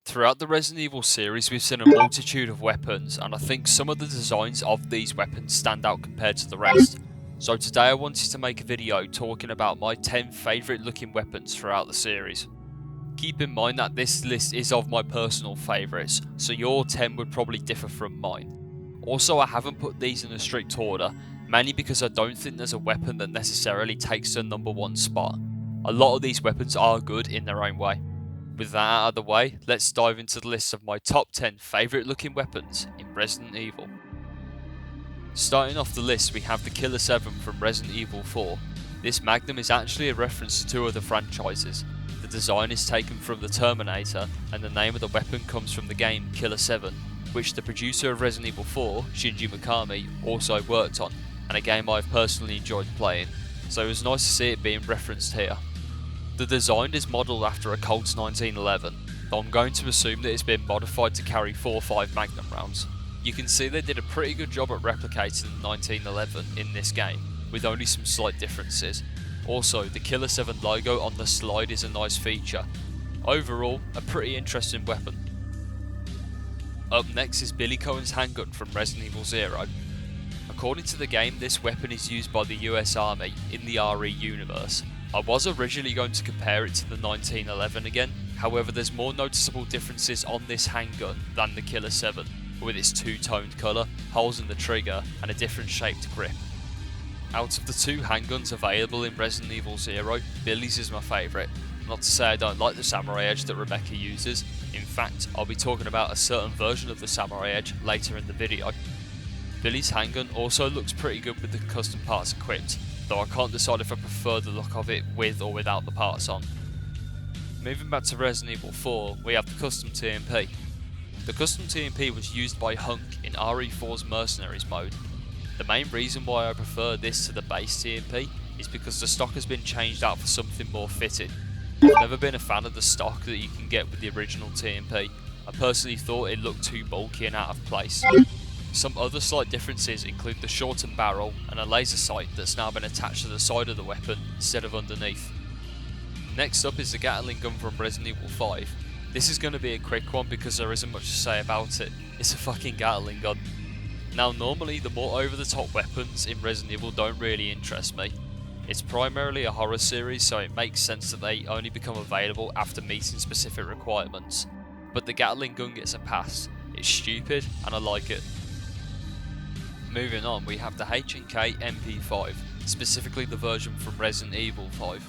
Throughout the Resident Evil series, we've seen a multitude of weapons, and I think some of the designs of these weapons stand out compared to the rest. So today I wanted to make a video talking about my 10 favourite looking weapons throughout the series. Keep in mind that this list is of my personal favourites, so your 10 would probably differ from mine. Also, I haven't put these in a strict order, mainly because I don't think there's a weapon that necessarily takes the number one spot. A lot of these weapons are good in their own way. With that out of the way, let's dive into the list of my top 10 favourite looking weapons in Resident Evil. Starting off the list, we have the Killer 7 from Resident Evil 4. This Magnum is actually a reference to two other franchises. The design is taken from the Terminator, and the name of the weapon comes from the game Killer 7, which the producer of Resident Evil 4, Shinji Mikami, also worked on, and a game I've personally enjoyed playing, so it was nice to see it being referenced here. The design is modelled after a Colt's 1911, though I'm going to assume that it's been modified to carry 4.5 Magnum rounds. You can see they did a pretty good job at replicating the 1911 in this game, with only some slight differences. Also, the Killer 7 logo on the slide is a nice feature. Overall, a pretty interesting weapon. Up next is Billy Cohen's handgun from Resident Evil 0. According to the game, this weapon is used by the US Army in the RE universe. I was originally going to compare it to the 1911 again, however there's more noticeable differences on this handgun than the Killer 7, with its two-toned colour, holes in the trigger, and a different shaped grip. Out of the two handguns available in Resident Evil 0, Billy's is my favourite. Not to say I don't like the Samurai Edge that Rebecca uses, in fact I'll be talking about a certain version of the Samurai Edge later in the video. Billy's handgun also looks pretty good with the custom parts equipped, though I can't decide if I prefer the look of it with or without the parts on. Moving back to Resident Evil 4, we have the custom TMP. The custom TMP was used by Hunk in RE4's Mercenaries mode. The main reason why I prefer this to the base TMP is because the stock has been changed out for something more fitted. I've never been a fan of the stock that you can get with the original TMP. I personally thought it looked too bulky and out of place. Some other slight differences include the shortened barrel and a laser sight that's now been attached to the side of the weapon instead of underneath. Next up is the Gatling gun from Resident Evil 5. This is going to be a quick one because there isn't much to say about it. It's a fucking Gatling gun. Now normally the more over the top weapons in Resident Evil don't really interest me. It's primarily a horror series, so it makes sense that they only become available after meeting specific requirements. But the Gatling gun gets a pass. It's stupid and I like it. Moving on, we have the H&K MP5, specifically the version from Resident Evil 5.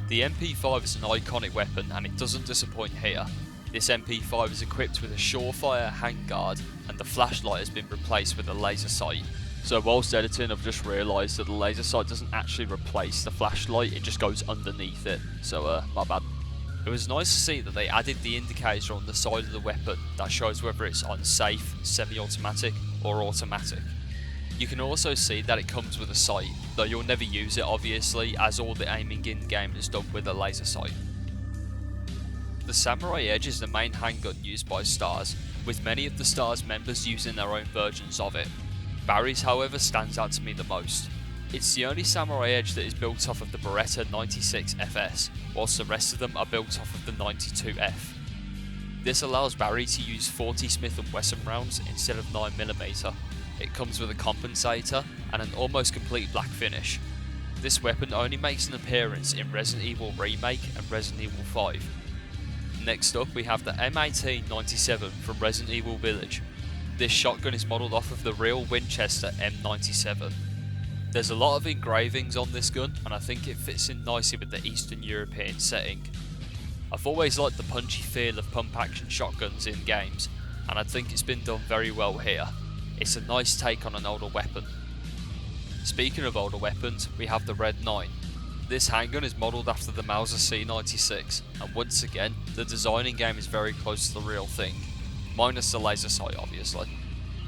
The MP5 is an iconic weapon and it doesn't disappoint here. This MP5 is equipped with a Surefire handguard and the flashlight has been replaced with a laser sight. So whilst editing, I've just realised that the laser sight doesn't actually replace the flashlight, it just goes underneath it, so my bad. It was nice to see that they added the indicator on the side of the weapon that shows whether it's on safe, semi-automatic or automatic. You can also see that it comes with a sight, though you'll never use it obviously, as all the aiming in game is done with a laser sight. The Samurai Edge is the main handgun used by STARS, with many of the STARS members using their own versions of it. Barry's however stands out to me the most. It's the only Samurai Edge that is built off of the Beretta 96 FS, whilst the rest of them are built off of the 92F. This allows Barry to use 40 Smith & Wesson rounds instead of 9mm. It comes with a compensator and an almost complete black finish. This weapon only makes an appearance in Resident Evil Remake and Resident Evil 5. Next up we have the M1897 from Resident Evil Village. This shotgun is modelled off of the real Winchester M97. There's a lot of engravings on this gun and I think it fits in nicely with the Eastern European setting. I've always liked the punchy feel of pump action shotguns in games and I think it's been done very well here. It's a nice take on an older weapon. Speaking of older weapons, we have the Red 9. This handgun is modelled after the Mauser C96, and once again, the design in game is very close to the real thing, minus the laser sight obviously.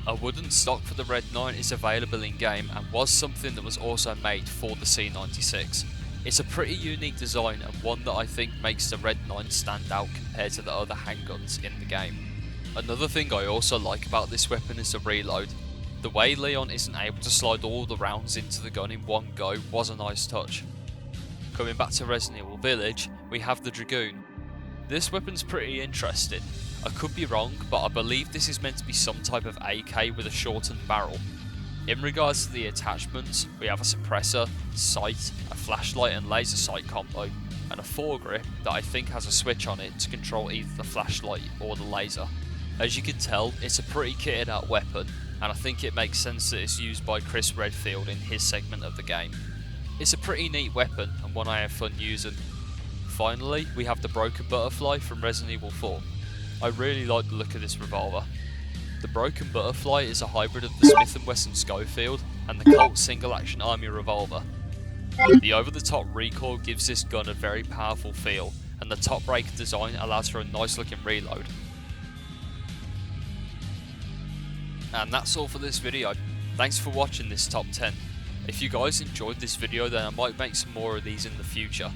A wooden stock for the Red 9 is available in game and was something that was also made for the C96. It's a pretty unique design and one that I think makes the Red 9 stand out compared to the other handguns in the game. Another thing I also like about this weapon is the reload. The way Leon isn't able to slide all the rounds into the gun in one go was a nice touch. Coming back to Resident Evil Village, we have the Dragoon. This weapon's pretty interesting. I could be wrong, but I believe this is meant to be some type of AK with a shortened barrel. In regards to the attachments, we have a suppressor, sight, a flashlight and laser sight combo, and a foregrip that I think has a switch on it to control either the flashlight or the laser. As you can tell, it's a pretty kitted out weapon, and I think it makes sense that it's used by Chris Redfield in his segment of the game. It's a pretty neat weapon and one I have fun using. Finally, we have the Broken Butterfly from Resident Evil 4. I really like the look of this revolver. The Broken Butterfly is a hybrid of the Smith & Wesson Schofield and the Colt Single Action Army revolver. The over-the-top recoil gives this gun a very powerful feel, and the top breaker design allows for a nice looking reload. And that's all for this video. Thanks for watching this top 10. If you guys enjoyed this video, then I might make some more of these in the future.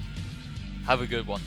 Have a good one.